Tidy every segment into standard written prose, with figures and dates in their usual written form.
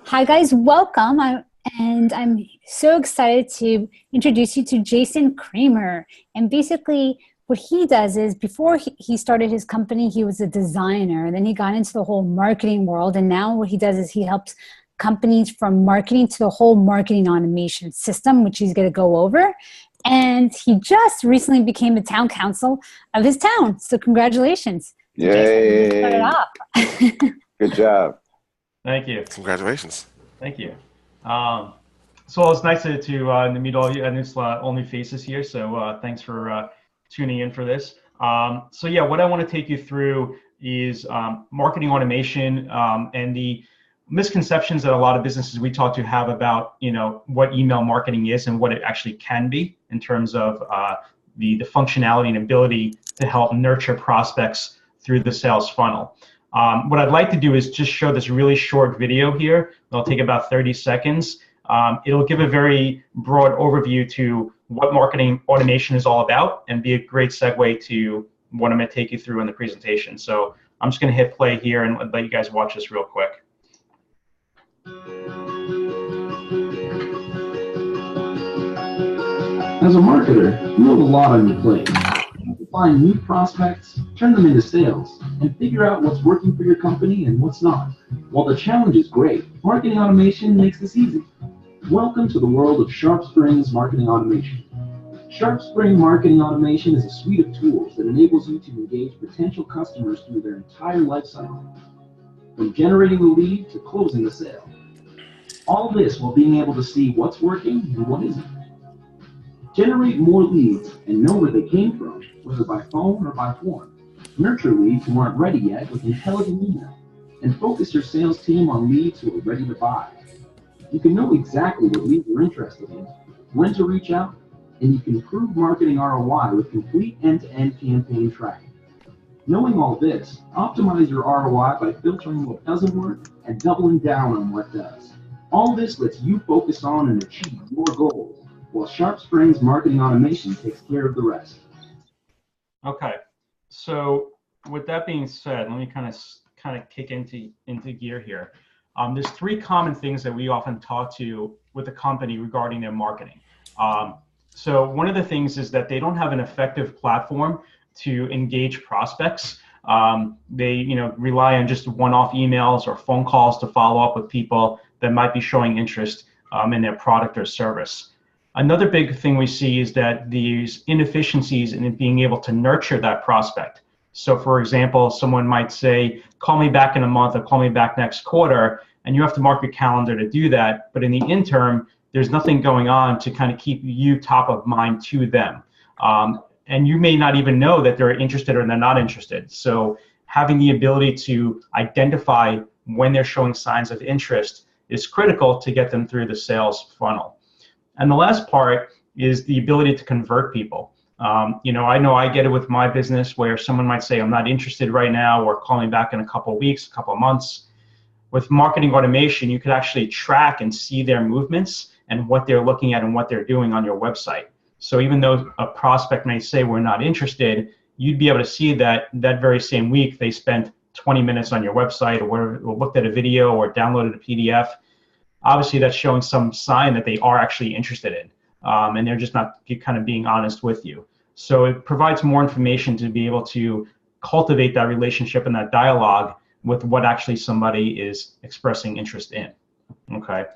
Hi guys, welcome. I'm so excited to introduce you to Jason Kramer. And basically what he does is before he started his company, he was a designer. Then he got into the whole marketing world. And now what he does is he helps companies from marketing to the whole marketing automation system, which he's going to go over. And he just recently became the town council of his town. So congratulations. Yay. Jason, start it off. Good job. Thank you. Congratulations. Thank you. So it's nice to meet all you and all new faces here. So thanks for tuning in for this. So yeah, what I want to take you through is marketing automation and the misconceptions that a lot of businesses we talk to have about, what email marketing is and what it actually can be in terms of the functionality and ability to help nurture prospects through the sales funnel. What I'd like to do is just show this really short video here. It'll take about 30 seconds. It'll give a very broad overview to what marketing automation is all about and be a great segue to what I'm going to take you through in the presentation. So I'm just going to hit play here and let you guys watch this real quick. As a marketer, you have a lot on your plate. Find new prospects, turn them into sales, and figure out what's working for your company and what's not. While the challenge is great, marketing automation makes this easy. Welcome to the world of SharpSpring's marketing automation. SharpSpring Marketing Automation is a suite of tools that enables you to engage potential customers through their entire life cycle, from generating a lead to closing the sale. All this while being able to see what's working and what isn't. Generate more leads and know where they came from, whether by phone or by form. Nurture leads who aren't ready yet with intelligent email, and focus your sales team on leads who are ready to buy. You can know exactly what leads you're interested in, when to reach out, and you can prove marketing ROI with complete end-to-end campaign tracking. Knowing all this, optimize your ROI by filtering what doesn't work and doubling down on what does. All this lets you focus on and achieve your goals, while SharpSpring's marketing automation takes care of the rest. Okay, so with that being said, let me kind of kick into gear here. There's three common things that we often talk to with a company regarding their marketing. So one of the things is that they don't have an effective platform to engage prospects. They rely on just one-off emails or phone calls to follow up with people that might be showing interest in their product or service. Another big thing we see is that these inefficiencies in being able to nurture that prospect. So for example, someone might say, call me back in a month or call me back next quarter, and you have to mark your calendar to do that. But in the interim, there's nothing going on to kind of keep you top of mind to them. And you may not even know that they're interested or they're not interested. So having the ability to identify when they're showing signs of interest is critical to get them through the sales funnel. And the last part is the ability to convert people. I know I get it with my business where someone might say, I'm not interested right now, or call me back in a couple of weeks, a couple of months. With marketing automation, you could actually track and see their movements and what they're looking at and what they're doing on your website. So even though a prospect may say we're not interested, you'd be able to see that very same week they spent 20 minutes on your website or looked at a video or downloaded a PDF. Obviously, that's showing some sign that they are actually interested in, and they're just not kind of being honest with you. So it provides more information to be able to cultivate that relationship and that dialogue with what actually somebody is expressing interest in. Okay.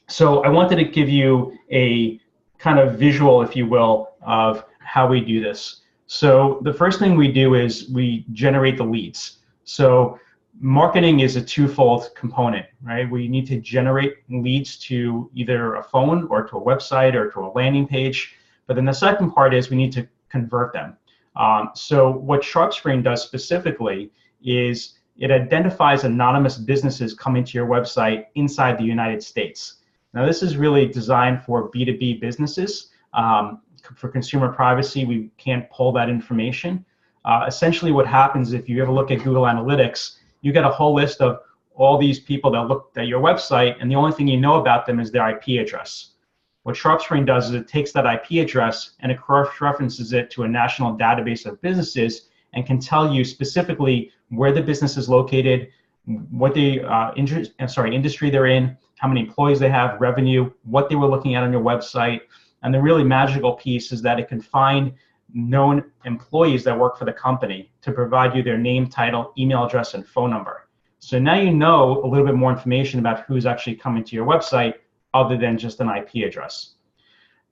So I wanted to give you a kind of visual, if you will, of how we do this. So the first thing we do is we generate the leads. So marketing is a twofold component, right? We need to generate leads to either a phone or to a website or to a landing page. But then the second part is we need to convert them. So what SharpSpring does specifically is it identifies anonymous businesses coming to your website inside the United States. Now this is really designed for B2B businesses. For consumer privacy, we can't pull that information. Essentially what happens if you ever look at Google Analytics, you get a whole list of all these people that looked at your website, and the only thing you know about them is their IP address. What SharpSpring does is it takes that IP address and it cross-references it to a national database of businesses and can tell you specifically where the business is located, what they industry they're in, how many employees they have, revenue, what they were looking at on your website. And the really magical piece is that it can find known employees that work for the company to provide you their name, title, email address, and phone number. So now you know a little bit more information about who's actually coming to your website other than just an IP address.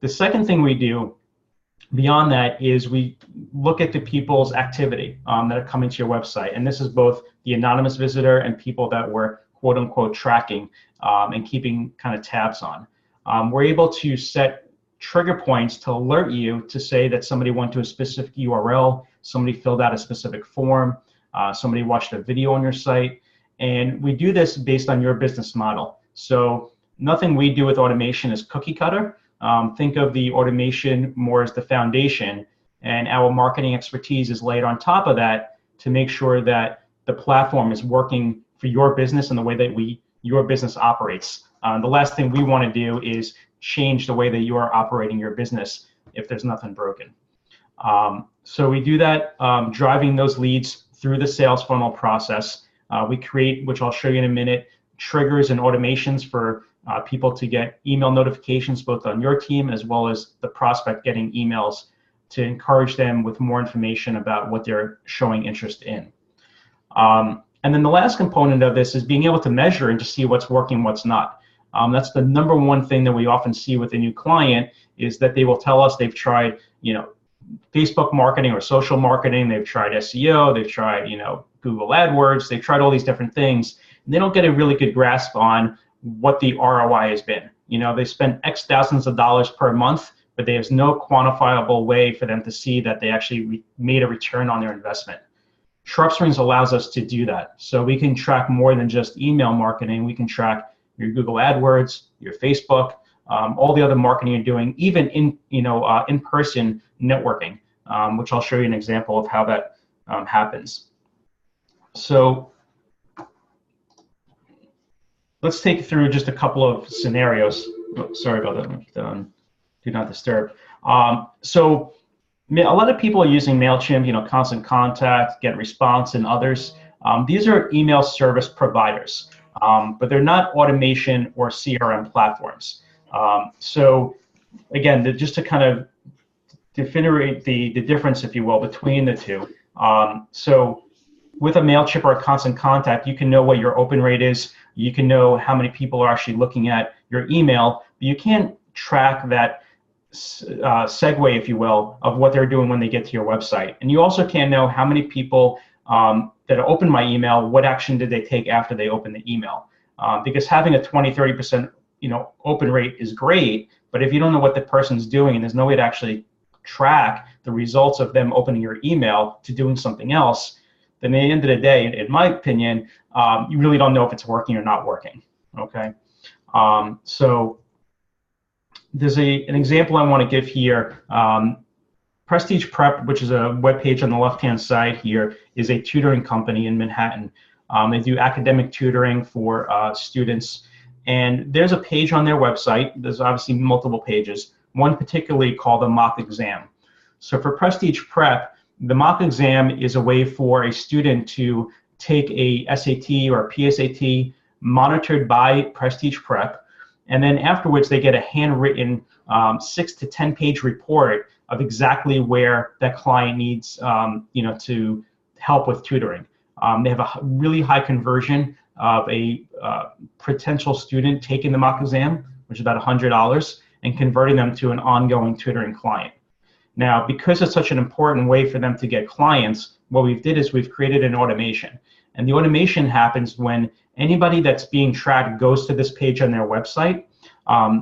The second thing we do beyond that is we look at the people's activity that are coming to your website. And this is both the anonymous visitor and people that we're quote unquote tracking and keeping kind of tabs on. We're able to set trigger points to alert you to say that somebody went to a specific URL, somebody filled out a specific form, somebody watched a video on your site. And we do this based on your business model. So nothing we do with automation is cookie cutter. Think of the automation more as the foundation, and our marketing expertise is laid on top of that to make sure that the platform is working for your business and the way that your business operates. The last thing we want to do is change the way that you are operating your business if there's nothing broken. So we do that driving those leads through the sales funnel process. We create, which I'll show you in a minute, triggers and automations for people to get email notifications both on your team as well as the prospect getting emails to encourage them with more information about what they're showing interest in. And then the last component of this is being able to measure and to see what's working, what's not. That's the number one thing that we often see with a new client is that they will tell us they've tried, Facebook marketing or social marketing, they've tried SEO, they've tried, Google AdWords, they've tried all these different things, and they don't get a really good grasp on what the ROI has been. They spend X thousands of dollars per month, but there's no quantifiable way for them to see that they actually made a return on their investment. SharpStreams allows us to do that. So we can track more than just email marketing. We can track your Google AdWords, your Facebook, all the other marketing you're doing, even in-person networking, which I'll show you an example of how that happens. So let's take through just a couple of scenarios. Oh, sorry about that. Do not disturb. So a lot of people are using MailChimp, Constant Contact, GetResponse, and others. These are email service providers, but they're not automation or CRM platforms. So again, just to kind of differentiate the difference, if you will, between the two. So with a MailChimp or a Constant Contact, you can know what your open rate is. You can know how many people are actually looking at your email, but you can't track that segue, if you will, of what they're doing when they get to your website. And you also can't know how many people that open my email, what action did they take after they opened the email. Because having a 20-30% open rate is great, but if you don't know what the person's doing and there's no way to actually track the results of them opening your email to doing something else, then at the end of the day, in my opinion, you really don't know if it's working or not working. Okay, so there's an example I want to give here. Prestige Prep, which is a web page on the left-hand side here, is a tutoring company in Manhattan. They do academic tutoring for students, and there's a page on their website. There's obviously multiple pages. One particularly called the mock exam. So for Prestige Prep, the mock exam is a way for a student to take a SAT or a PSAT monitored by Prestige Prep, and then afterwards they get a handwritten 6 to 10 page report of exactly where that client needs to help with tutoring. They have a really high conversion of a potential student taking the mock exam, which is about $100, and converting them to an ongoing tutoring client. Now, because it's such an important way for them to get clients, what we've did is we've created an automation. And the automation happens when anybody that's being tracked goes to this page on their website.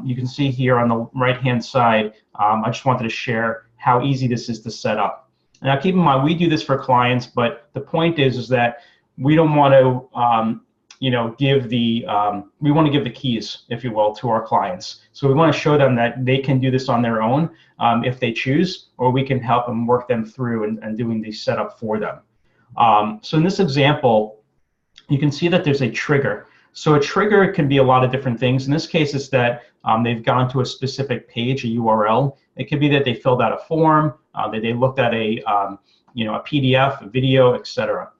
You can see here on the right-hand side, I just wanted to share how easy this is to set up. Now, keep in mind, we do this for clients, but the point is that we don't want to we want to give the keys, if you will, to our clients. So we want to show them that they can do this on their own if they choose, or we can help them work them through and doing the setup for them. So in this example, you can see that there's a trigger. So a trigger can be a lot of different things. In this case, it's that they've gone to a specific page, a URL. It could be that they filled out a form, that they looked at a PDF, a video, etc.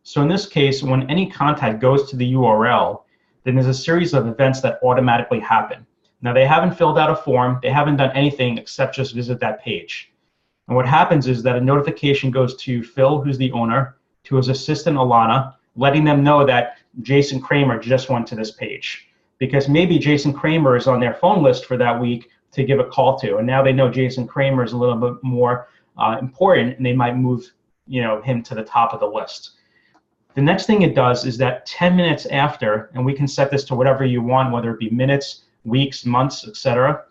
So in this case, when any contact goes to the URL, then there's a series of events that automatically happen. Now, they haven't filled out a form, they haven't done anything except just visit that page. And what happens is that a notification goes to Phil, who's the owner, to his assistant, Alana, letting them know that Jason Kramer just went to this page. Because maybe Jason Kramer is on their phone list for that week to give a call to, and now they know Jason Kramer is a little bit more important, and they might move, him to the top of the list. The next thing it does is that 10 minutes after, and we can set this to whatever you want, whether it be minutes, weeks, months, etc.,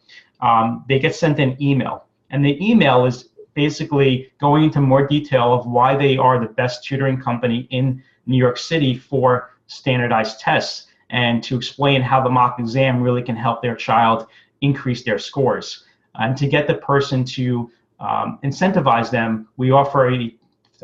they get sent an email. And the email is basically going into more detail of why they are the best tutoring company in New York City for standardized tests, and to explain how the mock exam really can help their child increase their scores. And to get the person to incentivize them, we offer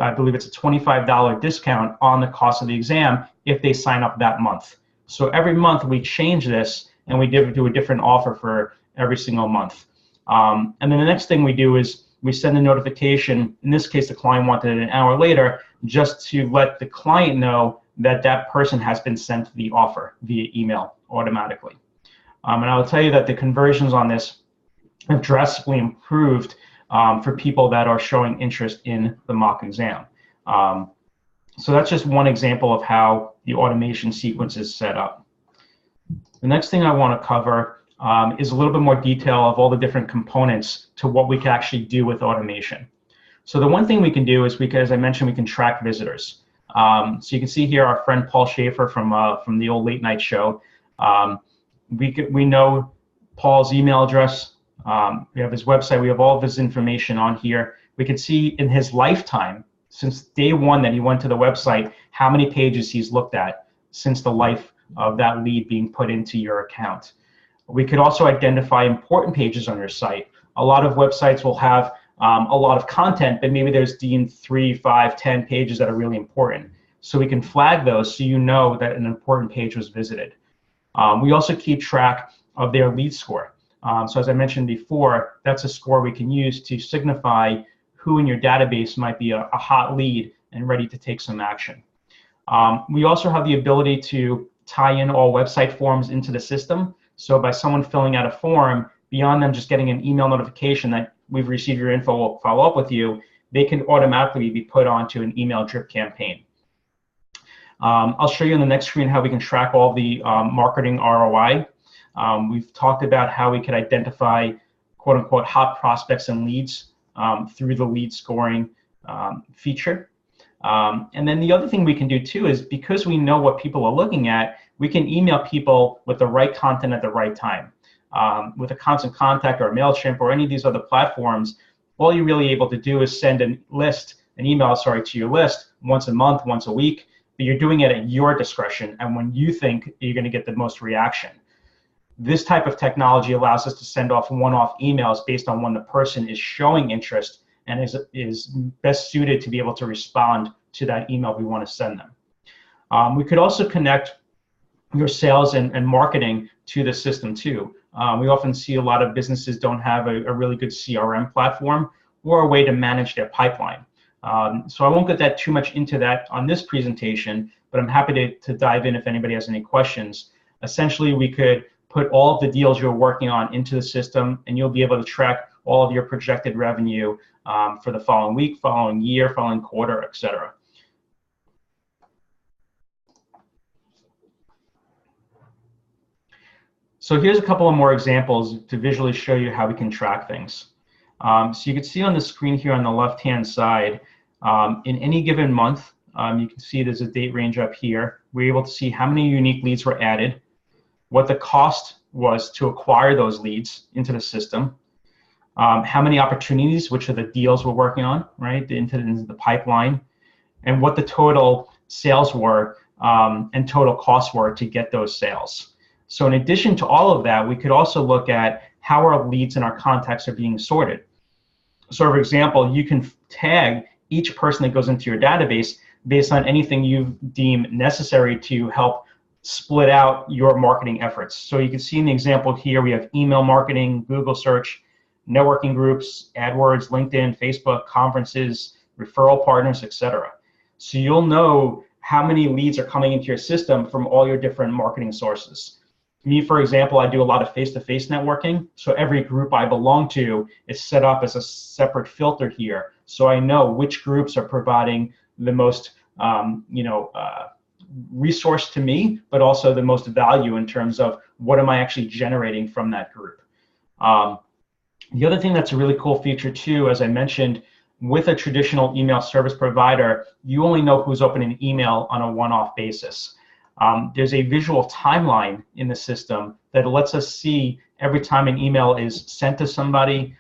I believe it's a $25 discount on the cost of the exam if they sign up that month. So every month we change this, and we do a different offer for every single month. And then the next thing we do is we send a notification. In this case, the client wanted it an hour later, just to let the client know that that person has been sent the offer via email automatically. And I will tell you that the conversions on this have drastically improved for people that are showing interest in the mock exam. So that's just one example of how the automation sequence is set up. The next thing I want to cover is a little bit more detail of all the different components to what we can actually do with automation. So the one thing we can do is, as I mentioned, we can track visitors. So you can see here our friend Paul Schaefer from the old late night show. We know Paul's email address. We have his website. We have all of his information on here. We can see in his lifetime, since day one that he went to the website, how many pages he's looked at since the life of that lead being put into your account. We could also identify important pages on your site. A lot of websites will have a lot of content, but maybe there's deemed 3, 5, 10 pages that are really important. So we can flag those so you know that an important page was visited. We also keep track of their lead score. So as I mentioned before, that's a score we can use to signify who in your database might be a hot lead and ready to take some action. We also have the ability to tie in all website forms into the system. So by someone filling out a form, beyond them just getting an email notification that we've received your info, we'll follow up with you, they can automatically be put onto an email drip campaign. I'll show you on the next screen how we can track all the marketing ROI. We've talked about how we could identify quote unquote hot prospects and leads through the lead scoring feature. And then the other thing we can do too is, because we know what people are looking at, we can email people with the right content at the right time. With a Constant Contact or a MailChimp or any of these other platforms, all you're really able to do is send an email to your list once a month, once a week, but you're doing it at your discretion and when you think you're going to get the most reaction. This type of technology allows us to send off one-off emails based on when the person is showing interest and is best suited to be able to respond to that email we want to send them. We could also connect your sales and marketing to the system too. We often see a lot of businesses don't have a really good CRM platform or a way to manage their pipeline. So I won't get too much into that on this presentation, but I'm happy to dive in if anybody has any questions. Essentially, we could put all of the deals you're working on into the system, and you'll be able to track all of your projected revenue for the following week, following year, following quarter, etc. So here's a couple of more examples to visually show you how we can track things. So you can see on the screen here on the left-hand side, in any given month, you can see there's a date range up here. We're able to see how many unique leads were added, what the cost was to acquire those leads into the system, how many opportunities, which are the deals we're working on, right, into the pipeline, and what the total sales were and total costs were to get those sales. So in addition to all of that, we could also look at how our leads and our contacts are being sorted. So for example, you can tag each person that goes into your database based on anything you deem necessary to help split out your marketing efforts. So you can see in the example here, we have email marketing, Google search, networking groups, AdWords, LinkedIn, Facebook, conferences, referral partners, etc. So you'll know how many leads are coming into your system from all your different marketing sources. Me, for example, I do a lot of face-to-face networking. So every group I belong to is set up as a separate filter here. So I know which groups are providing the most, resource to me, but also the most value in terms of what am I actually generating from that group. The other thing that's a really cool feature too, as I mentioned, with a traditional email service provider, you only know who's opening an email on a one-off basis. There's a visual timeline in the system that lets us see every time an email is sent to somebody,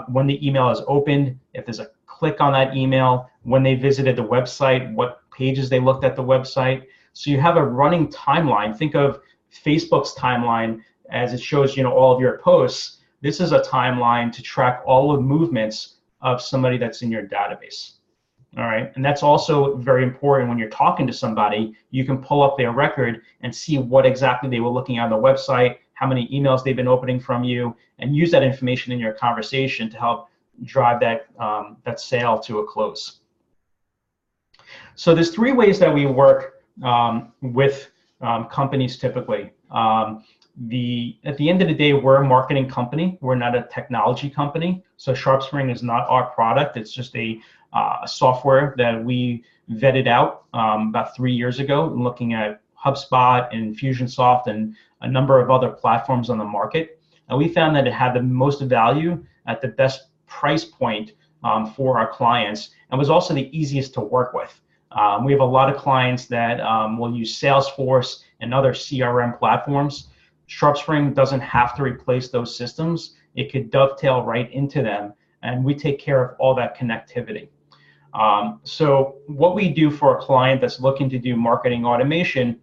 when the email is opened, if there's a click on that email, when they visited the website, what pages they looked at the website. So you have a running timeline. Think of Facebook's timeline as it shows, all of your posts. This is a timeline to track all the movements of somebody that's in your database. All right, and that's also very important when you're talking to somebody. You can pull up their record and see what exactly they were looking at on the website, how many emails they've been opening from you, and use that information in your conversation to help drive that, that sale to a close. So there's three ways that we work with companies typically. At the end of the day, we're a marketing company. We're not a technology company. So SharpSpring is not our product. It's just a software that we vetted out about 3 years ago, looking at HubSpot and Infusionsoft and a number of other platforms on the market. And we found that it had the most value at the best price point for our clients, and was also the easiest to work with. We have a lot of clients that will use Salesforce and other CRM platforms. SharpSpring doesn't have to replace those systems. It could dovetail right into them, and we take care of all that connectivity. So what we do for a client that's looking to do marketing automation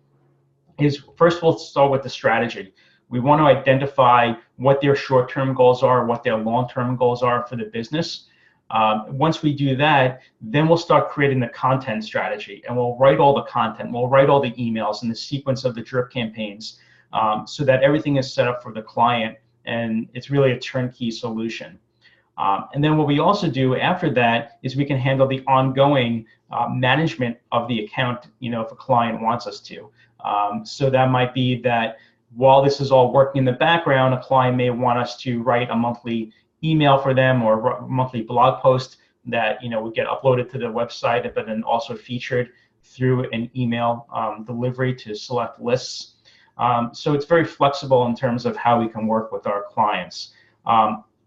is, first we'll start with the strategy. We want to identify what their short-term goals are, what their long-term goals are for the business. Once we do that, then we'll start creating the content strategy, and we'll write all the content. We'll write all the emails and the sequence of the drip campaigns so that everything is set up for the client, and it's really a turnkey solution. And then what we also do after that is we can handle the ongoing management of the account, if a client wants us to. So that might be that while this is all working in the background, a client may want us to write a monthly email for them or a monthly blog post that would get uploaded to the website, but then also featured through an email delivery to select lists. So it's very flexible in terms of how we can work with our clients.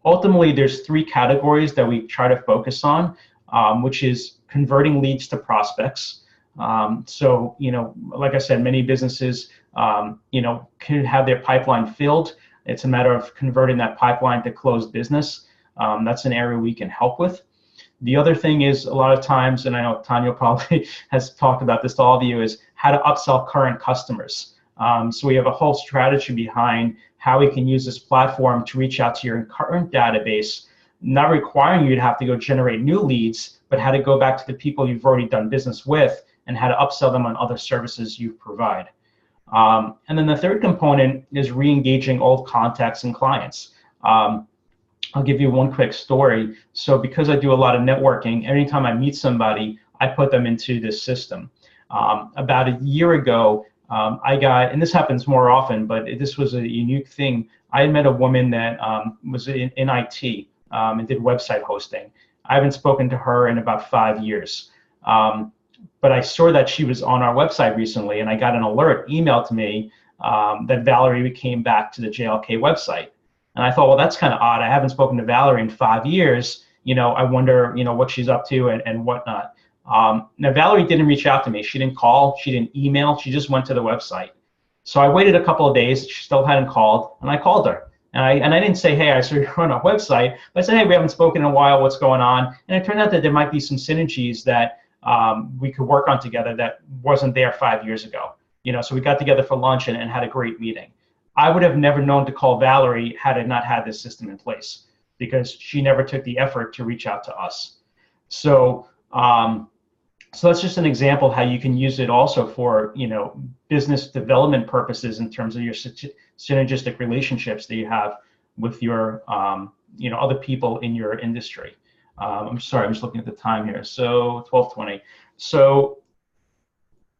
Ultimately, there's three categories that we try to focus on, which is converting leads to prospects. So, like I said, many businesses, can have their pipeline filled. It's a matter of converting that pipeline to closed business. That's an area we can help with. The other thing is, a lot of times, and I know Tanya probably has talked about this to all of you, is how to upsell current customers. So we have a whole strategy behind how we can use this platform to reach out to your current database, not requiring you to have to go generate new leads, but how to go back to the people you've already done business with and how to upsell them on other services you provide. And then the third component is re-engaging old contacts and clients. I'll give you one quick story. So because I do a lot of networking, anytime I meet somebody, I put them into this system. About a year ago, I got, and this happens more often, but this was a unique thing. I met a woman that was in IT and did website hosting. I haven't spoken to her in about 5 years. But I saw that she was on our website recently, and I got an alert emailed to me that Valerie came back to the JLK website. And I thought, well, that's kind of odd. I haven't spoken to Valerie in 5 years. I wonder, what she's up to and whatnot. Now, Valerie didn't reach out to me. She didn't call. She didn't email. She just went to the website. So I waited a couple of days. She still hadn't called, and I called her. And I didn't say, hey, I saw you're on our website. But I said, hey, we haven't spoken in a while. What's going on? And it turned out that there might be some synergies that we could work on together that wasn't there 5 years ago. So we got together for lunch and had a great meeting. I would have never known to call Valerie had I not had this system in place, because she never took the effort to reach out to us. So that's just an example how you can use it also for business development purposes in terms of your synergistic relationships that you have with your other people in your industry. I'm sorry, I'm just looking at the time here. So 12:20. So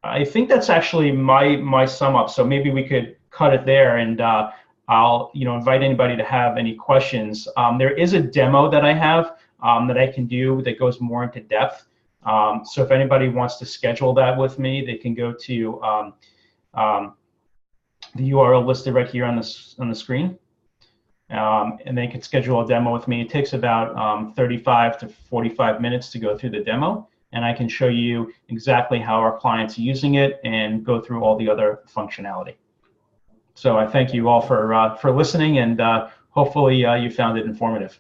I think that's actually my sum up. So maybe we could cut it there, and I'll invite anybody to have any questions. There is a demo that I have that I can do that goes more into depth. So if anybody wants to schedule that with me, they can go to the URL listed right here on the screen, and they can schedule a demo with me. It takes about 35 to 45 minutes to go through the demo, and I can show you exactly how our clients are using it and go through all the other functionality. So I thank you all for listening, and hopefully you found it informative.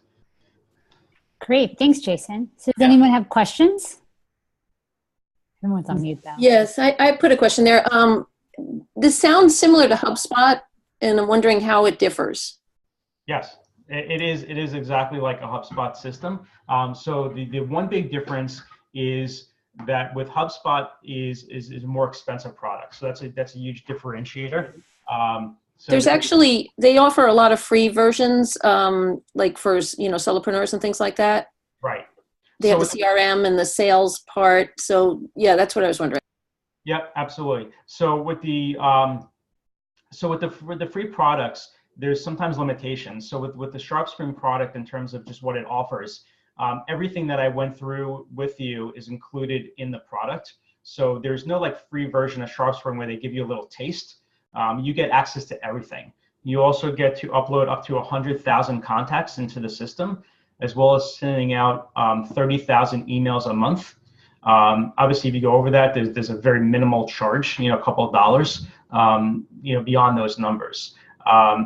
Great, thanks, Jason. So does anyone have questions? Everyone's on mute though. Yes, I put a question there. This sounds similar to HubSpot, and I'm wondering how it differs. Yes, it is exactly like a HubSpot system. So the one big difference is that with HubSpot is a more expensive product. So that's a huge differentiator. So there's actually, they offer a lot of free versions, like for solopreneurs and things like that. Right. They have the CRM and the sales part. So yeah, that's what I was wondering. Yep, absolutely. So with the free products, there's sometimes limitations. So with the SharpSpring product, in terms of just what it offers, everything that I went through with you is included in the product. So there's no like free version of SharpSpring where they give you a little taste. You get access to everything. You also get to upload up to 100,000 contacts into the system, as well as sending out 30,000 emails a month. Obviously, if you go over that, there's a very minimal charge, a couple of dollars, beyond those numbers.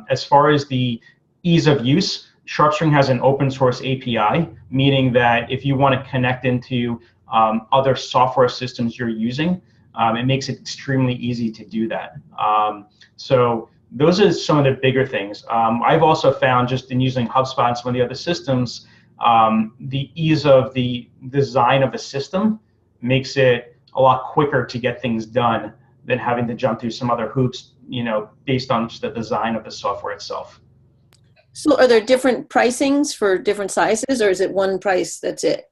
As far as the ease of use, SharpSpring has an open source API, meaning that if you want to connect into other software systems you're using, it makes it extremely easy to do that. So those are some of the bigger things. I've also found, just in using HubSpot and some of the other systems, the ease of the design of the system makes it a lot quicker to get things done than having to jump through some other hoops, based on just the design of the software itself. So are there different pricings for different sizes, or is it one price, that's it?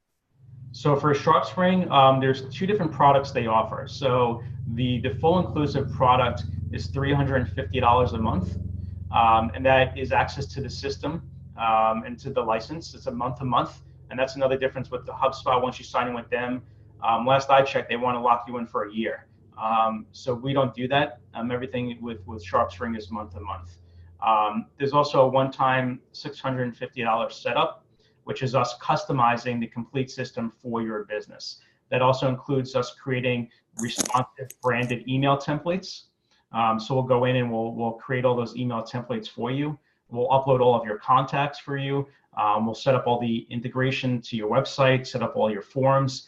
So for SharpSpring, there's two different products they offer. So the full inclusive product is $350 a month, and that is access to the system and to the license. It's a month-to-month, and that's another difference with the HubSpot. Once you sign in with them, last I checked, they want to lock you in for a year. So we don't do that. Everything with SharpSpring is month-to-month. There's also a one-time $650 setup, which is us customizing the complete system for your business. That also includes us creating responsive branded email templates. So we'll go in and we'll create all those email templates for you. We'll upload all of your contacts for you. We'll set up all the integration to your website, set up all your forms.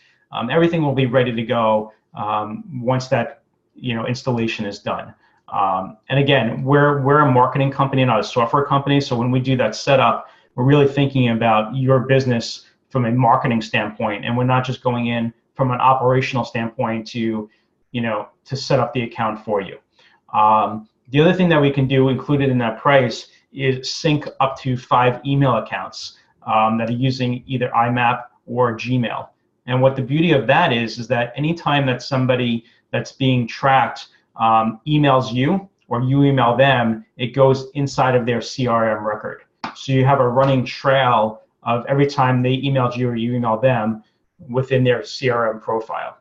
Everything will be ready to go once that installation is done. And again, we're a marketing company, not a software company. So when we do that setup, we're really thinking about your business from a marketing standpoint, and we're not just going in from an operational standpoint to set up the account for you. The other thing that we can do included in that price is sync up to 5 email accounts that are using either IMAP or Gmail. And what the beauty of that is that anytime that somebody that's being tracked emails you or you email them, it goes inside of their CRM record. So you have a running trail of every time they emailed you or you emailed them within their CRM profile.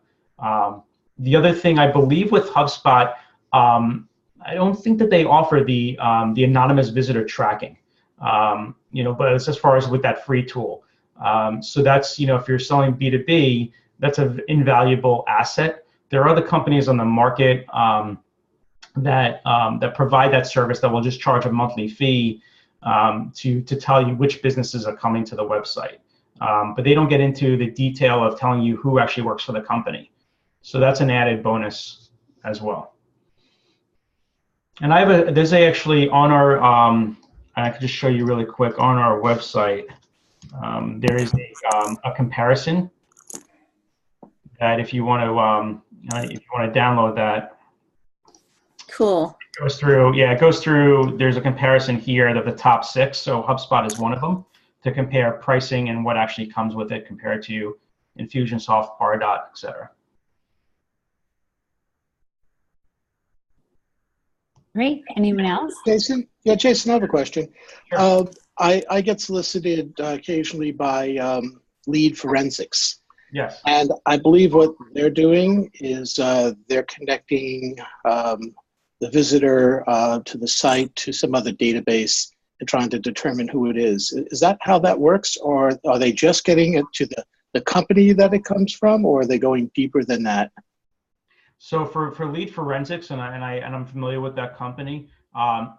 The other thing, I believe with HubSpot, I don't think that they offer the anonymous visitor tracking, but it's as far as with that free tool. So that's, if you're selling B2B, that's an invaluable asset. There are other companies on the market that provide that service that will just charge a monthly fee to tell you which businesses are coming to the website. But they don't get into the detail of telling you who actually works for the company. So that's an added bonus as well. And there's actually on our, I can just show you really quick on our website, there is a comparison that if you want to download that. Cool. It goes through, there's a comparison here of the top 6. So HubSpot is one of them, to compare pricing and what actually comes with it compared to Infusionsoft, Pardot, etc. Great. Anyone else? Jason? Yeah, Jason, I have a question. Sure. I get solicited occasionally by lead forensics. Yes. And I believe what they're doing is they're connecting the visitor to the site to some other database and trying to determine who it is. Is that how that works? Or are they just getting it to the company that it comes from, or are they going deeper than that? So for lead forensics, and I'm familiar with that company.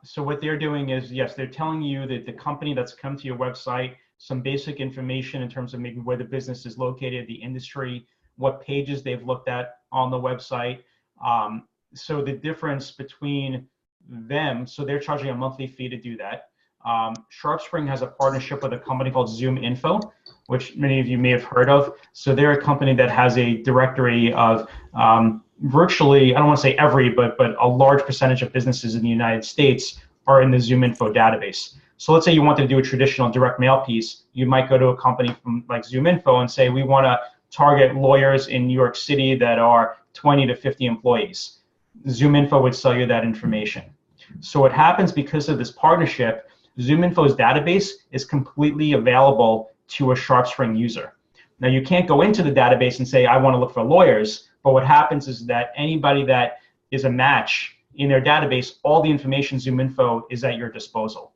So what they're doing is, yes, they're telling you that the company that's come to your website, some basic information in terms of maybe where the business is located, the industry, what pages they've looked at on the website. So the difference between them, so they're charging a monthly fee to do that. SharpSpring has a partnership with a company called ZoomInfo, which many of you may have heard of. So they're a company that has a directory of virtually, I don't want to say every, but a large percentage of businesses in the United States are in the ZoomInfo database. So let's say you want to do a traditional direct mail piece, you might go to a company from like ZoomInfo and say, we want to target lawyers in New York City that are 20 to 50 employees. ZoomInfo would sell you that information. So what happens because of this partnership, ZoomInfo's database is completely available to a SharpSpring user. Now you can't go into the database and say, I want to look for lawyers, but what happens is that anybody that is a match in their database, all the information ZoomInfo is at your disposal.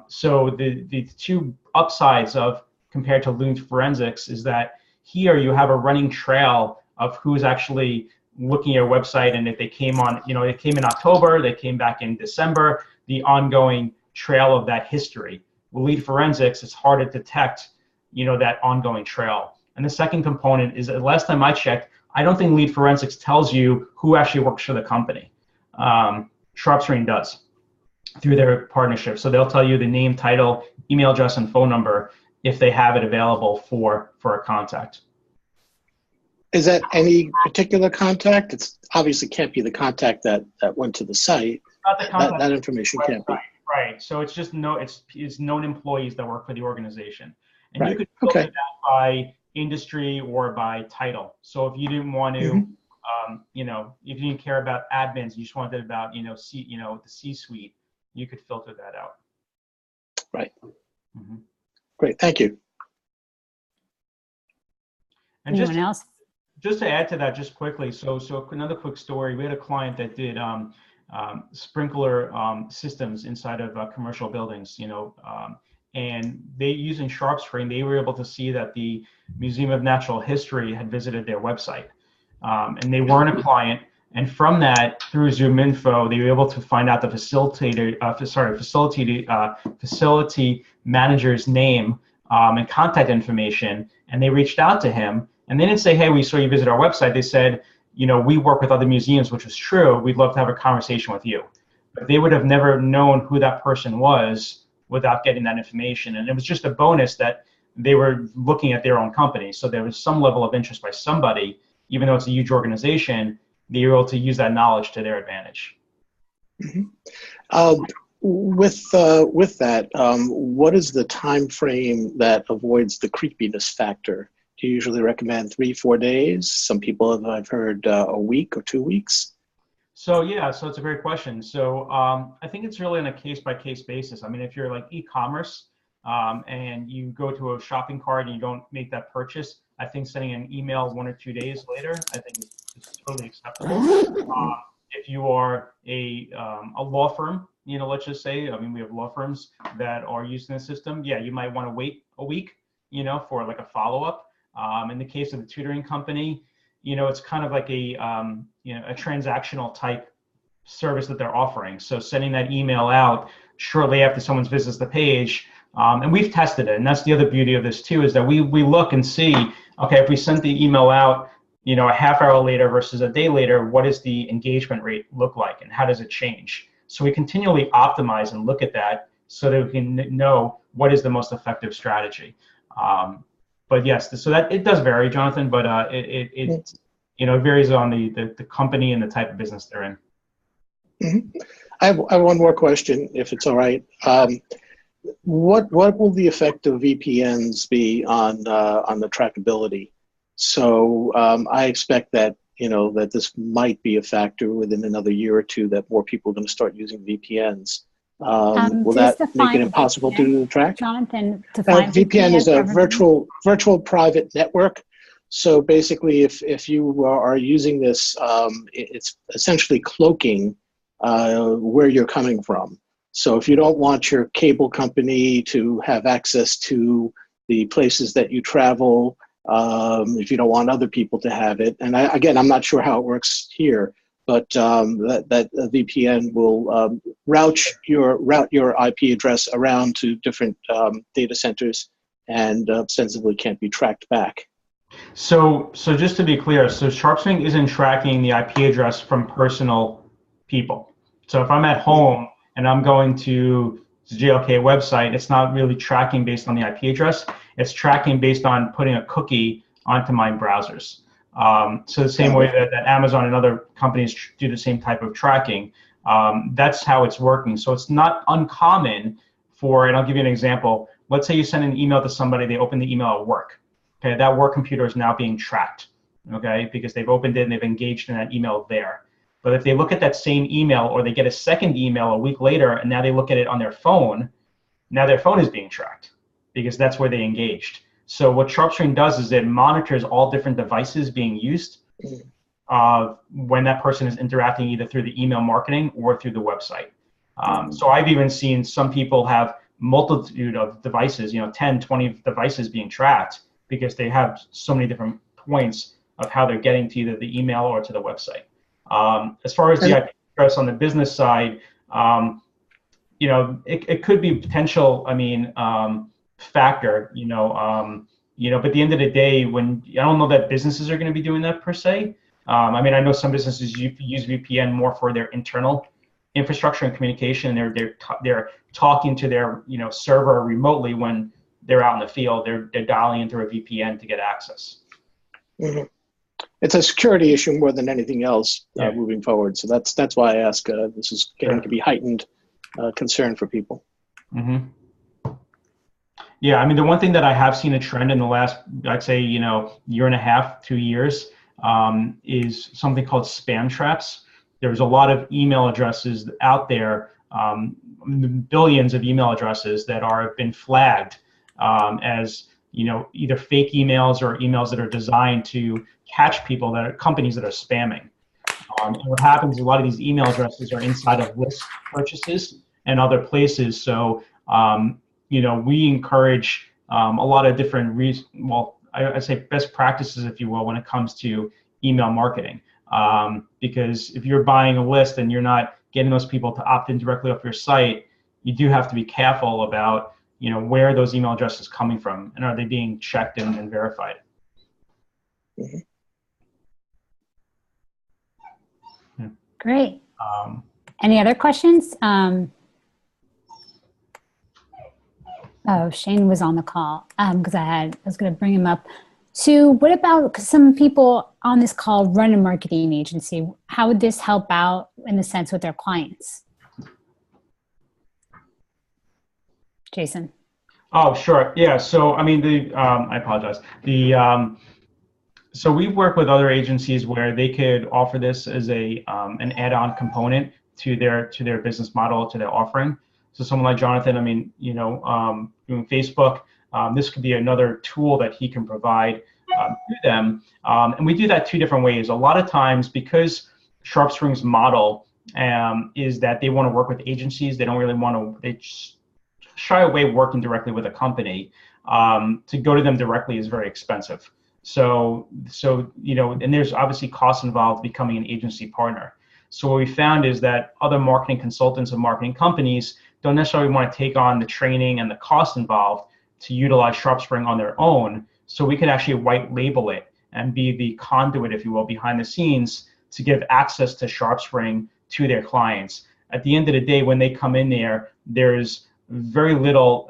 So the two upsides of compared to lead forensics is that here you have a running trail of who's actually looking at your website, and if they came on, it came in October, they came back in December, the ongoing trail of that history. With lead forensics, it's hard to detect, that ongoing trail. And the second component is, the last time I checked, I don't think lead forensics tells you who actually works for the company. SharpSpring does through their partnership. So they'll tell you the name, title, email address, and phone number if they have it available for a contact. Is that any particular contact? It's obviously can't be the contact that went to the site. Not the contact. That information can't be. Right. So it's just it's known employees that work for the organization. And Right. You could filter that by industry or by title. So if you didn't want to, if you didn't care about admins, you just wanted about, the C-suite, you could filter that out. Right. Mm-hmm. Great. Thank you. And Anyone else? Just to add to that, just quickly. So another quick story. We had a client that did sprinkler systems inside of commercial buildings, and they, using SharpSpring, they were able to see that the Museum of Natural History had visited their website, and they weren't a client. And from that, through ZoomInfo, they were able to find out the facility manager's name and contact information, and they reached out to him. And they didn't say, hey, we saw you visit our website. They said, we work with other museums, which was true. We'd love to have a conversation with you. But they would have never known who that person was without getting that information. And it was just a bonus that they were looking at their own company. So there was some level of interest by somebody, even though it's a huge organization, they were able to use that knowledge to their advantage. Mm-hmm. With that, what is the time frame that avoids the creepiness factor? Do you usually recommend 3-4 days? Some people I've heard a week or 2 weeks. So it's a great question. So I think it's really on a case-by-case basis. I mean, if you're like e-commerce and you go to a shopping cart and you don't make that purchase, I think sending an email 1 or 2 days later, I think is totally acceptable. If you are a law firm, let's just say, I mean, we have law firms that are using the system. Yeah, you might want to wait a week, for like a follow-up. In the case of the tutoring company, it's kind of like a transactional type service that they're offering. So sending that email out shortly after someone's visits the page, and we've tested it. And that's the other beauty of this too, is that we look and see, okay, if we sent the email out, a half hour later versus a day later, what does the engagement rate look like and how does it change? So we continually optimize and look at that so that we can know what is the most effective strategy. But yes, so that it does vary, Jonathan, but it varies on the company and the type of business they're in. Mm-hmm. I have one more question, if it's all right. What will the effect of VPNs be on the trackability? So I expect that that this might be a factor within another year or two that more people are going to start using VPNs. Will that make it impossible to track? Jonathan, define VPN is a virtual private network. So basically, if you are using this, it's essentially cloaking where you're coming from. So if you don't want your cable company to have access to the places that you travel, if you don't want other people to have it, and I'm not sure how it works here, but that VPN will route your IP address around to different data centers, and ostensibly can't be tracked back. So just to be clear, so SharpString isn't tracking the IP address from personal people. So if I'm at home and I'm going to the JLK website, it's not really tracking based on the IP address. It's tracking based on putting a cookie onto my browsers. So the same way that Amazon and other companies do the same type of tracking, that's how it's working. So it's not uncommon for, and I'll give you an example. Let's say you send an email to somebody, they open the email at work. Okay, that work computer is now being tracked, okay, because they've opened it and they've engaged in that email there. But if they look at that same email, or they get a second email a week later and now they look at it on their phone, now their phone is being tracked because that's where they engaged. So what SharpString does is it monitors all different devices being used when that person is interacting either through the email marketing or through the website. So I've even seen some people have multitude of devices, 10, 20 devices being tracked because they have so many different points of how they're getting to either the email or to the website. As far as the IP address on the business side, it could be a potential, factor, but at the end of the day, I don't know that businesses are going to be doing that per se. I know some businesses use VPN more for their internal infrastructure and communication. They're talking to their server remotely when they're out in the field. They're dialing into a VPN to get access. Mm-hmm. It's a security issue more than anything else moving forward. So that's why I ask. This is getting to be heightened concern for people. Mm-hmm. Yeah, the one thing that I have seen a trend in the last, I'd say, year and a half, 2 years, is something called spam traps. There's a lot of email addresses out there, billions of email addresses that have been flagged as either fake emails or emails that are designed to catch people companies that are spamming. And what happens is a lot of these email addresses are inside of list purchases and other places. So we encourage a lot of different I'd say best practices, if you will, when it comes to email marketing. Because if you're buying a list and you're not getting those people to opt in directly off your site, you do have to be careful about where those email addresses coming from, and are they being checked and verified. Mm-hmm. Yeah. Great. Any other questions? Shane was on the call because I was going to bring him up. So what about, because some people on this call run a marketing agency, how would this help out in the sense with their clients? Jason. Oh, sure. Yeah. So, I apologize. So we work with other agencies where they could offer this as an add-on component to their business model, to their offering. So someone like Jonathan, doing Facebook, this could be another tool that he can provide to them. And we do that two different ways. A lot of times, because SharpString's model is that they want to work with agencies, they don't really want to, they shy away working directly with a company. To go to them directly is very expensive. So and there's obviously costs involved becoming an agency partner. So what we found is that other marketing consultants and marketing companies don't necessarily want to take on the training and the cost involved to utilize SharpSpring on their own. So we could actually white label it and be the conduit, if you will, behind the scenes to give access to SharpSpring to their clients. At the end of the day, when they come in there, there's very little,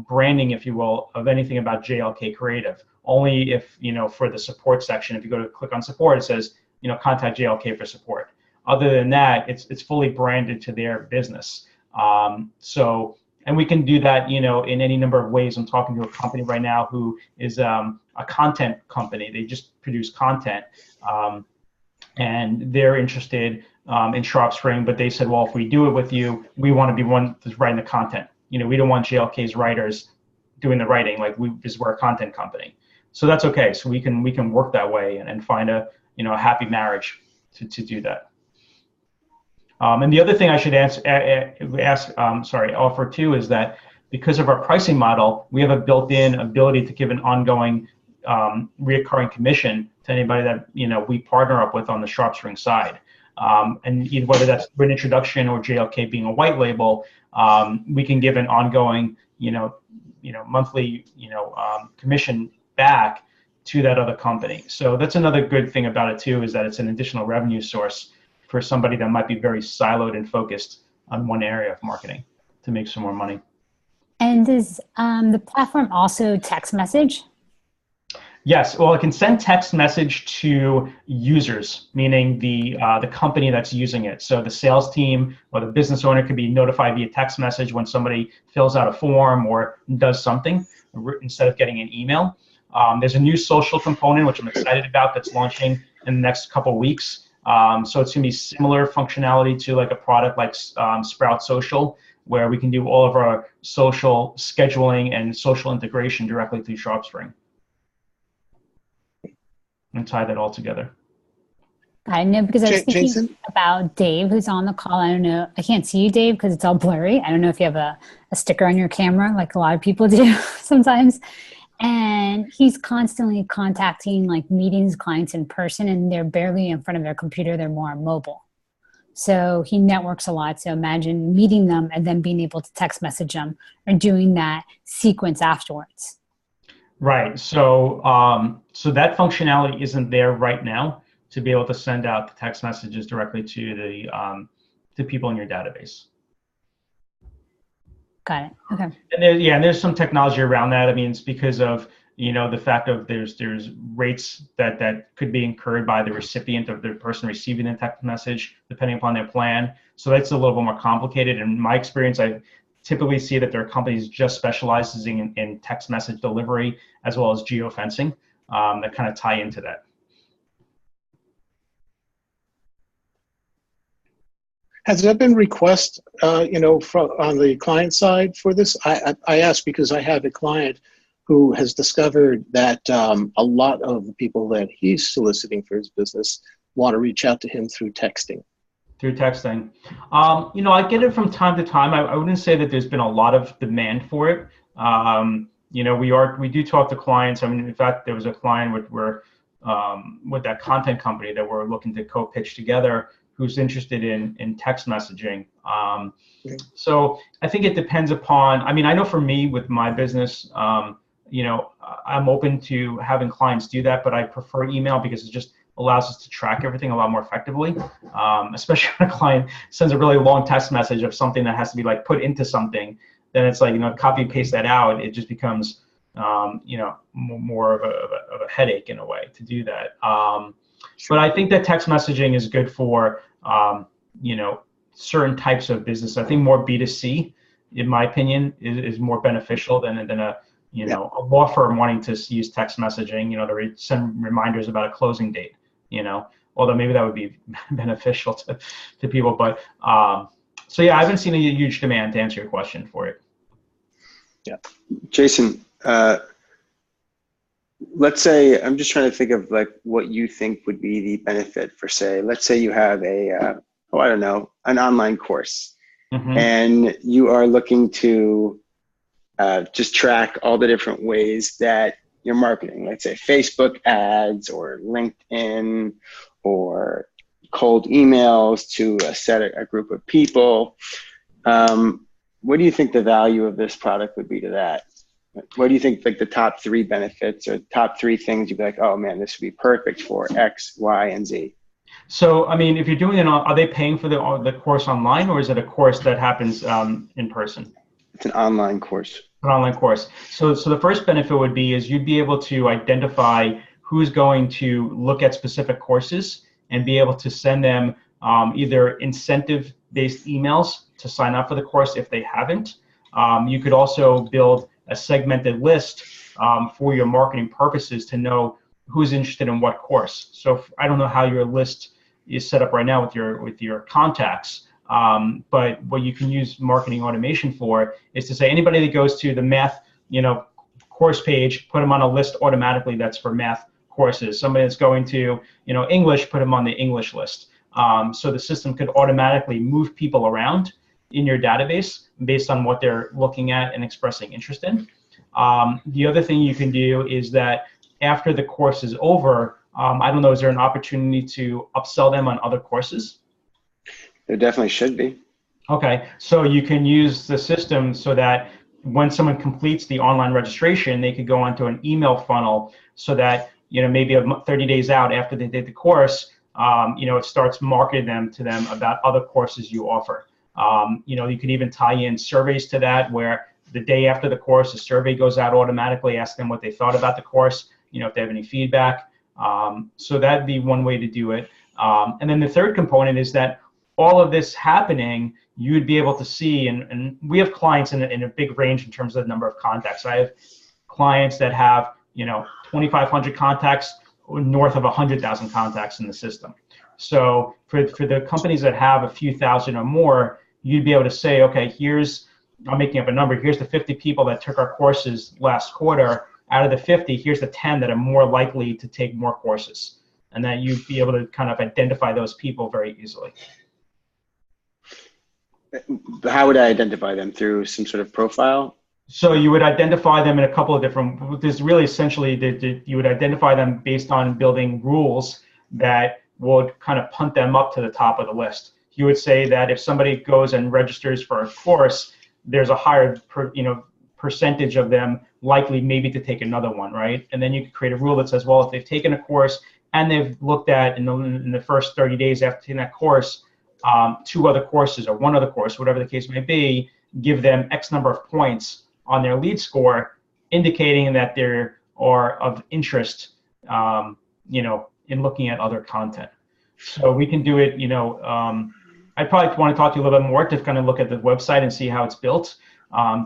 branding, if you will, of anything about JLK Creative. Only if, for the support section, if you go to click on support, it says, contact JLK for support. Other than that, it's fully branded to their business. And we can do that, in any number of ways. I'm talking to a company right now who is a content company. They just produce content, and they're interested in SharpSpring, but they said, well, if we do it with you, we want to be one that's writing the content. You know, we don't want JLK's writers doing the writing. Like, we're a content company. So that's okay. So we can work that way and find a happy marriage to do that. And the other thing I should offer too is that because of our pricing model, we have a built-in ability to give an ongoing reoccurring commission to anybody that we partner up with on the SharpSpring side. And whether that's through an introduction or JLK being a white label, we can give an ongoing monthly commission back to that other company. So that's another good thing about it too, is that it's an additional revenue source for somebody that might be very siloed and focused on one area of marketing to make some more money. And does the platform also text message? Yes, well, it can send text message to users, meaning the company that's using it. So the sales team or the business owner could be notified via text message when somebody fills out a form or does something instead of getting an email. There's a new social component, which I'm excited about, that's launching in the next couple of weeks. So it's going to be similar functionality to like a product like Sprout Social, where we can do all of our social scheduling and social integration directly through SharpSpring and tie that all together. I know, because I was thinking Jason? about Dave, who's on the call. I don't know. I can't see you, Dave, because it's all blurry. I don't know if you have a sticker on your camera like a lot of people do sometimes. And he's constantly contacting, like, meetings, clients in person, and they're barely in front of their computer. They're more mobile. So he networks a lot. So imagine meeting them and then being able to text message them or doing that sequence afterwards. Right. So so that functionality isn't there right now to be able to send out the text messages directly to the to people in your database. Got it. Okay. And there's some technology around that. I mean, it's because of the fact of there's rates that could be incurred by the recipient of the person receiving the text message, depending upon their plan. So that's a little bit more complicated. In my experience, I typically see that there are companies just specializing in text message delivery as well as geofencing that kind of tie into that. Has there been requests, on the client side for this? I ask because I have a client who has discovered that a lot of the people that he's soliciting for his business want to reach out to him through texting. Through texting. I get it from time to time. I wouldn't say that there's been a lot of demand for it. We do talk to clients. I mean, in fact, there was a client with that content company that we're looking to co-pitch together, who's interested in text messaging. So I think it depends upon, I know for me with my business, I'm open to having clients do that, but I prefer email because it just allows us to track everything a lot more effectively, especially when a client sends a really long text message of something that has to be like put into something. Then it's like, copy and paste that out. It just becomes, more of a headache in a way to do that. But I think that text messaging is good for, certain types of business. I think more B2C, in my opinion, is more beneficial than a law firm wanting to use text messaging, to send reminders about a closing date, although maybe that would be beneficial to people. But so yeah, I haven't seen a huge demand, to answer your question, for it. Yeah. Jason, let's say, I'm just trying to think of like what you think would be the benefit for, say, let's say you have an online course, and you are looking to just track all the different ways that you're marketing, let's say Facebook ads or LinkedIn or cold emails to a group of people. What do you think the value of this product would be to that? What do you think, like, the top 3 benefits or top 3 things you'd be like, oh man, this would be perfect for X, Y, and Z? So, if you're doing it, are they paying for the course online, or is it a course that happens in person? It's an online course. An online course. So the first benefit would be is you'd be able to identify who's going to look at specific courses and be able to send them either incentive-based emails to sign up for the course if they haven't. You could also build a segmented list for your marketing purposes to know who's interested in what course. So I don't know how your list is set up right now with your contacts, but what you can use marketing automation for is to say anybody that goes to the math, course page, put them on a list automatically that's for math courses. Somebody that's going to, English, put them on the English list. So the system could automatically move people around in your database based on what they're looking at and expressing interest in. The other thing you can do is that after the course is over, I don't know, is there an opportunity to upsell them on other courses? There definitely should be. Okay, so you can use the system so that when someone completes the online registration, they could go onto an email funnel so that, maybe 30 days out after they did the course, it starts marketing to them about other courses you offer. You could even tie in surveys to that, where the day after the course, a survey goes out automatically, ask them what they thought about the course, if they have any feedback. So that'd be one way to do it. And then the third component is that all of this happening, you'd be able to see, and we have clients in a big range in terms of the number of contacts. I have clients that have, 2,500 contacts, north of 100,000 contacts in the system. So for the companies that have a few thousand or more, you'd be able to say, okay, I'm making up a number, here's the 50 people that took our courses last quarter. Out of the 50, here's the 10 that are more likely to take more courses. And then you'd be able to kind of identify those people very easily. How would I identify them? Through some sort of profile? So you would identify them in a couple of different, there's really essentially, you would identify them based on building rules that would kind of punt them up to the top of the list. You would say that if somebody goes and registers for a course, there's a higher percentage of them likely maybe to take another one, right? And then you could create a rule that says, well, if they've taken a course and they've looked at in the first 30 days after taking that course, 2 other courses or 1 other course, whatever the case may be, give them X number of points on their lead score, indicating that they are of interest, in looking at other content. So we can do it, I'd probably want to talk to you a little bit more to kind of look at the website and see how it's built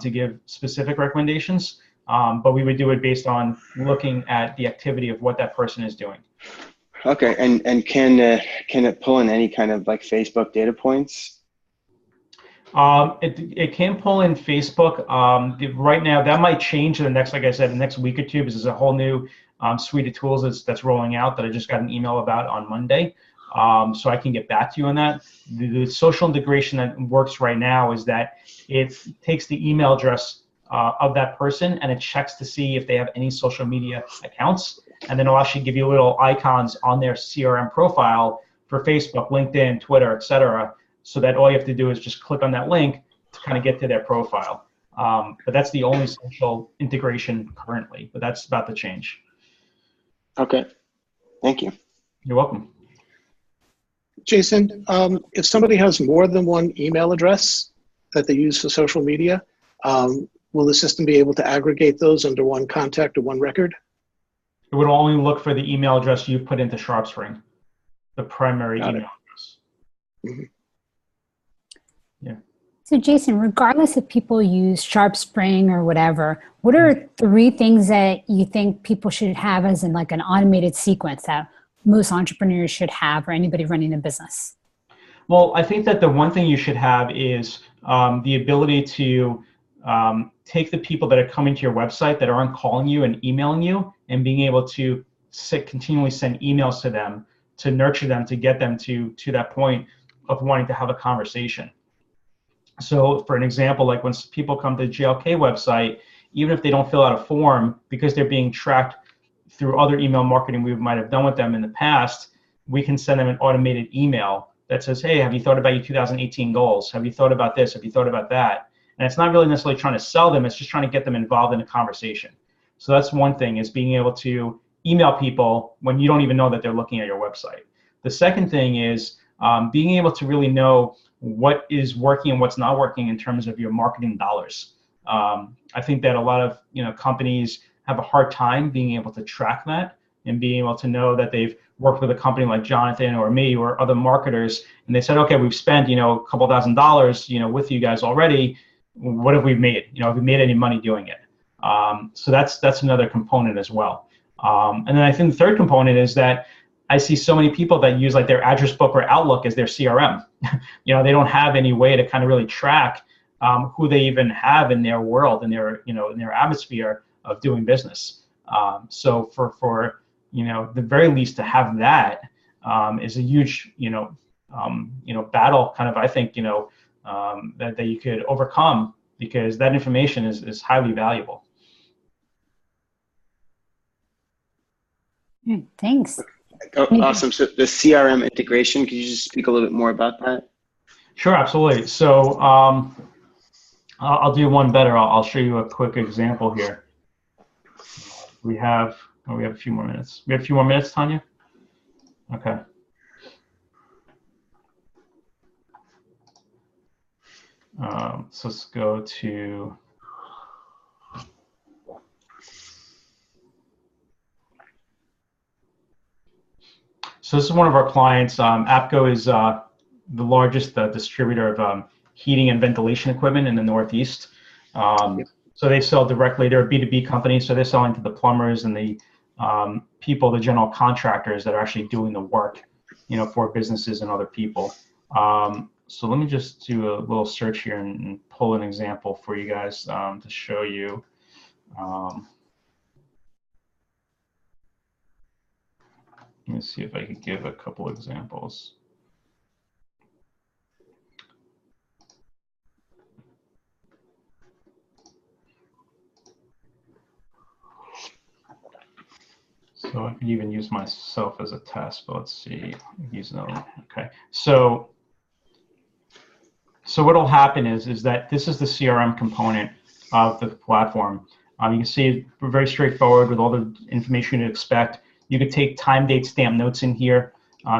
to give specific recommendations. But we would do it based on looking at the activity of what that person is doing. Okay, and can it pull in any kind of like Facebook data points? It can pull in Facebook. Right now, that might change in the next, like I said, the next week or two, because there's a whole new suite of tools that's rolling out that I just got an email about on Monday. So I can get back to you on that. The social integration that works right now is that it takes the email address of that person and it checks to see if they have any social media accounts. And then it'll actually give you little icons on their CRM profile for Facebook, LinkedIn, Twitter, etc. So that all you have to do is just click on that link to kind of get to their profile. But that's the only social integration currently, but that's about to change. Okay, thank you. You're welcome. Jason, if somebody has more than one email address that they use for social media, will the system be able to aggregate those under one contact or one record? It would only look for the email address you put into SharpSpring, the primary email address. Mm-hmm. Yeah. So Jason, regardless if people use SharpSpring or whatever, what are 3 things that you think people should have as in like an automated sequence that most entrepreneurs should have, or anybody running a business? Well, I think that the one thing you should have is the ability to take the people that are coming to your website that aren't calling you and emailing you, and being able to continually send emails to them to nurture them, to get them to that point of wanting to have a conversation. So for an example, like when people come to the GLK website, even if they don't fill out a form, because they're being tracked through other email marketing we might have done with them in the past, we can send them an automated email that says, hey, have you thought about your 2018 goals? Have you thought about this? Have you thought about that? And it's not really necessarily trying to sell them, it's just trying to get them involved in a conversation. So that's one thing, is being able to email people when you don't even know that they're looking at your website. The second thing is being able to really know what is working and what's not working in terms of your marketing dollars. I think that a lot of companies have a hard time being able to track that and being able to know that they've worked with a company like Jonathan or me or other marketers, and they said, okay, we've spent a couple $1,000 with you guys already. What have we made? Have we made any money doing it? So that's another component as well. And then I think the third component is that I see so many people that use like their address book or Outlook as their CRM. They don't have any way to kind of really track who they even have in their world, in their in their atmosphere of doing business. So for the very least to have that is a huge battle kind of, I think, that you could overcome, because that information is highly valuable. Thanks. Oh, awesome. So the CRM integration, could you just speak a little bit more about that? Sure, absolutely. So I'll do one better. I'll show you a quick example here. We have a few more minutes. We have a few more minutes, Tanya? Okay. So let's go to. So this is one of our clients. APCO is the largest distributor of heating and ventilation equipment in the Northeast. So they sell directly. They're a B2B company, so they're selling to the plumbers and the people, the general contractors that are actually doing the work, for businesses and other people. So let me just do a little search here and pull an example for you guys to show you. Let me see if I could give a couple examples. So I could even use myself as a test, but let's see. Use another. Okay. So what will happen is that this is the CRM component of the platform. You can see we're very straightforward with all the information you'd expect. You could take time, date, stamp notes in here.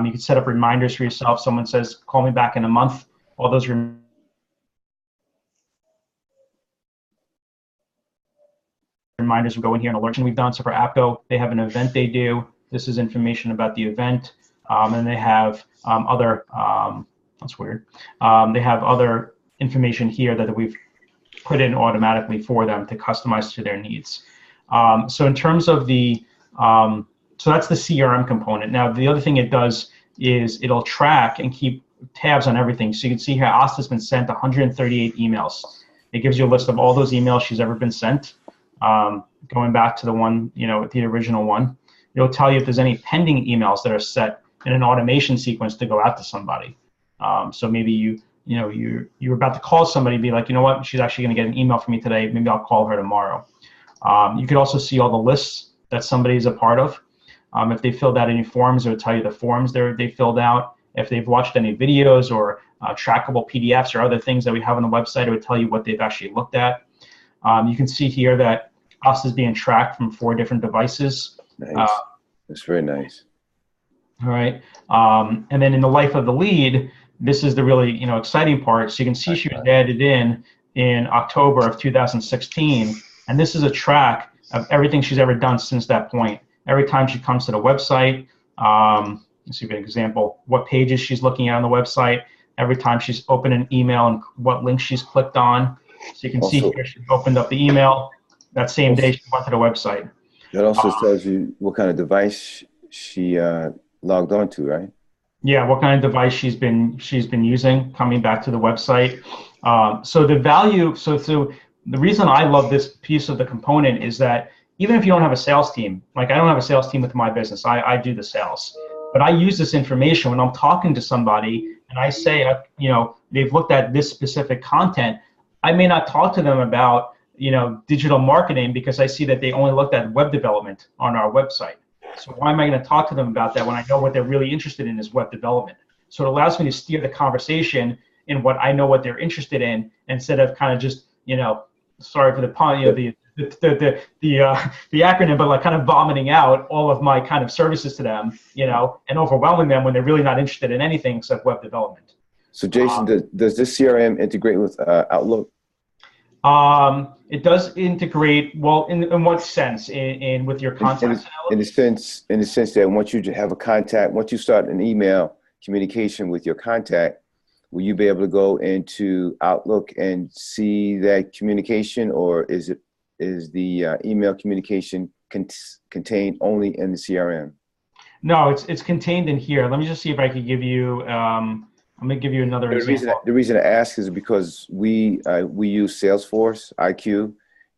You could set up reminders for yourself. Someone says, call me back in a month. All those reminders will go in here and alerts we've done. So for APCO, they have an event they do. This is information about the event. And they have other, that's weird. They have other information here that we've put in automatically for them to customize to their needs. So in terms of the, so that's the CRM component. Now, the other thing it does is it'll track and keep tabs on everything. So you can see here, Asta's been sent 138 emails. It gives you a list of all those emails she's ever been sent, going back to the one, the original one. It'll tell you if there's any pending emails that are set in an automation sequence to go out to somebody. So maybe you're about to call somebody and be like, you know what, she's actually going to get an email from me today. Maybe I'll call her tomorrow. You could also see all the lists that somebody is a part of. If they filled out any forms, it would tell you the forms they filled out. If they've watched any videos or trackable PDFs or other things that we have on the website, it would tell you what they've actually looked at. You can see here that us is being tracked from 4 different devices. Nice. That's very nice. All right. And then in the life of the lead, this is the really exciting part. So you can see she was added in October of 2016, and this is a track of everything she's ever done since that point. Every time she comes to the website, let's see an example, what pages she's looking at on the website, every time she's opened an email and what link she's clicked on. So you can see here she opened up the email. That same day she went to the website. That also tells you what kind of device she logged on to, right? Yeah, what kind of device she's been using coming back to the website. So the value, so the reason I love this piece of the component is that even if you don't have a sales team, like I don't have a sales team with my business, I do the sales, but I use this information when I'm talking to somebody and I say, they've looked at this specific content. I may not talk to them about, digital marketing because I see that they only looked at web development on our website. So why am I going to talk to them about that when I know what they're really interested in is web development? So it allows me to steer the conversation in what I know what they're interested in, instead of kind of just, sorry for the pun, the acronym, but like kind of vomiting out all of my kind of services to them, and overwhelming them when they're really not interested in anything except web development. So Jason, does this CRM integrate with Outlook? It does integrate. Well, in what sense? In with your contacts? In the sense that once you have a contact, once you start an email communication with your contact, will you be able to go into Outlook and see that communication, or is it is the email communication contained only in the CRM? No, it's contained in here. Let me just see if I could give you. I'm gonna give you another example. The reason I ask is because we use Salesforce IQ,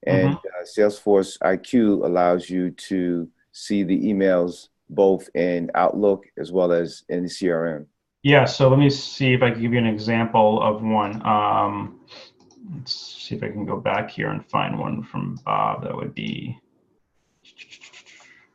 and Salesforce IQ allows you to see the emails both in Outlook as well as in the CRM. Yeah, so let me see if I can give you an example of one. Let's see if I can go back here and find one from Bob. That would be.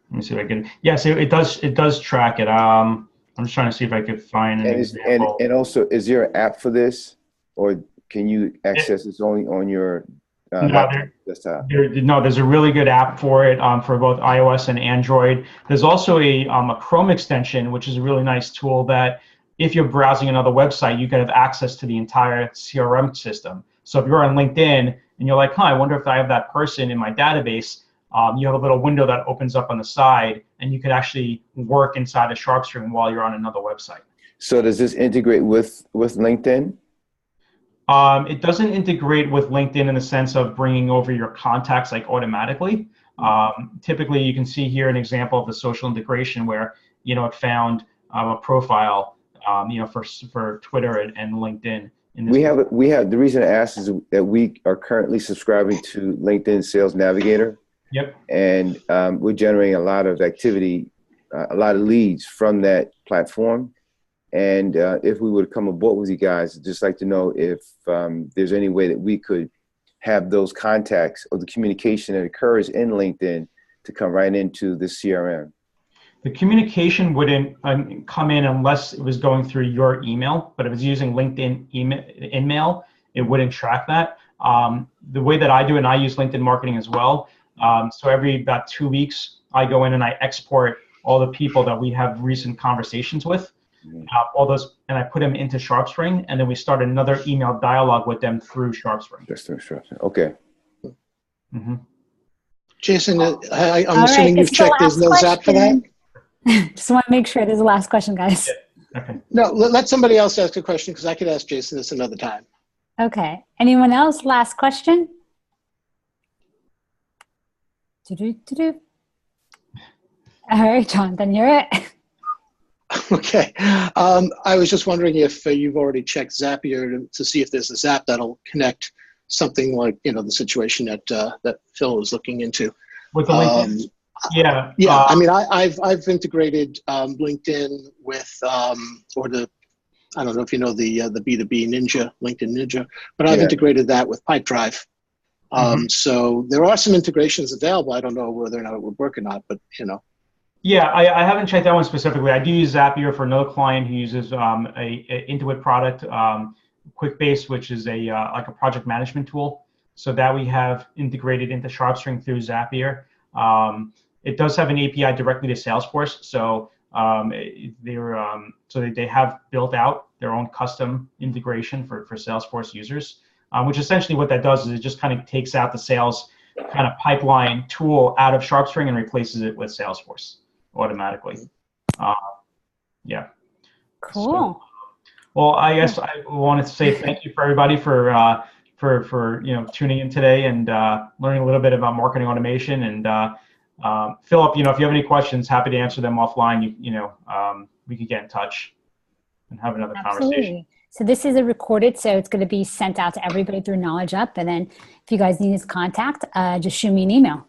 Let me see if I can. Yeah, so it does track it. I'm just trying to see if I could find an example. And also, is there an app for this, or can you access this only on your desktop? No, there's a really good app for it for both iOS and Android. There's also a Chrome extension, which is a really nice tool that if you're browsing another website, you can have access to the entire CRM system. So if you're on LinkedIn and you're like, I wonder if I have that person in my database, you have a little window that opens up on the side, and you could actually work inside a SharpStream while you're on another website. So does this integrate with LinkedIn? It doesn't integrate with LinkedIn in the sense of bringing over your contacts like automatically. Typically, you can see here an example of the social integration where it found a profile for Twitter and LinkedIn. We have the reason I asked is that we are currently subscribing to LinkedIn Sales Navigator. Yep. And we're generating a lot of activity, a lot of leads from that platform. And if we would come aboard with you guys, I'd just like to know if there's any way that we could have those contacts or the communication that occurs in LinkedIn to come right into the CRM. The communication wouldn't come in unless it was going through your email, but if it's using LinkedIn email, it wouldn't track that. The way that I do it, and I use LinkedIn Marketing as well, so every about 2 weeks, I go in and I export all the people that we have recent conversations with, all those, and I put them into SharpString, and then we start another email dialogue with them through SharpString. Just through SharpString. Okay. Jason, I'm assuming you've checked there's no Zap for that? Just want to make sure there's the last question, guys. Yeah. Okay. No, let somebody else ask a question because I could ask Jason this another time. Okay. Anyone else? Last question? All right, Jonathan, you're it. Okay. I was just wondering if you've already checked Zapier to see if there's a Zap that'll connect something like, the situation that Phil was looking into. With the LinkedIn? Yeah. I mean, I've integrated LinkedIn with, or I don't know if you know the B2B Ninja, LinkedIn Ninja, but I've integrated that with Pipedrive. So there are some integrations available. I don't know whether or not it would work or not, but Yeah, I haven't checked that one specifically. I do use Zapier for another client who uses a Intuit product, QuickBase, which is like a project management tool. So that we have integrated into SharpString through Zapier. It does have an API directly to Salesforce, so they have built out their own custom integration for Salesforce users, which essentially what that does is it just kind of takes out the sales kind of pipeline tool out of SharpString and replaces it with Salesforce automatically. Yeah. Cool. So, well, I guess I wanted to say thank you for everybody for tuning in today and learning a little bit about marketing automation. And Philip, if you have any questions, happy to answer them offline. We could get in touch and have another conversation. So this is a recorded, so it's going to be sent out to everybody through Knowledge Up. And then if you guys need his contact, just shoot me an email.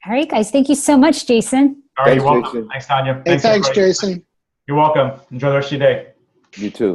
All right, guys. Thank you so much, Jason. All right, you're welcome. Thanks, Tanya. Hey, thanks, Jason. You're welcome. Enjoy the rest of your day. You too.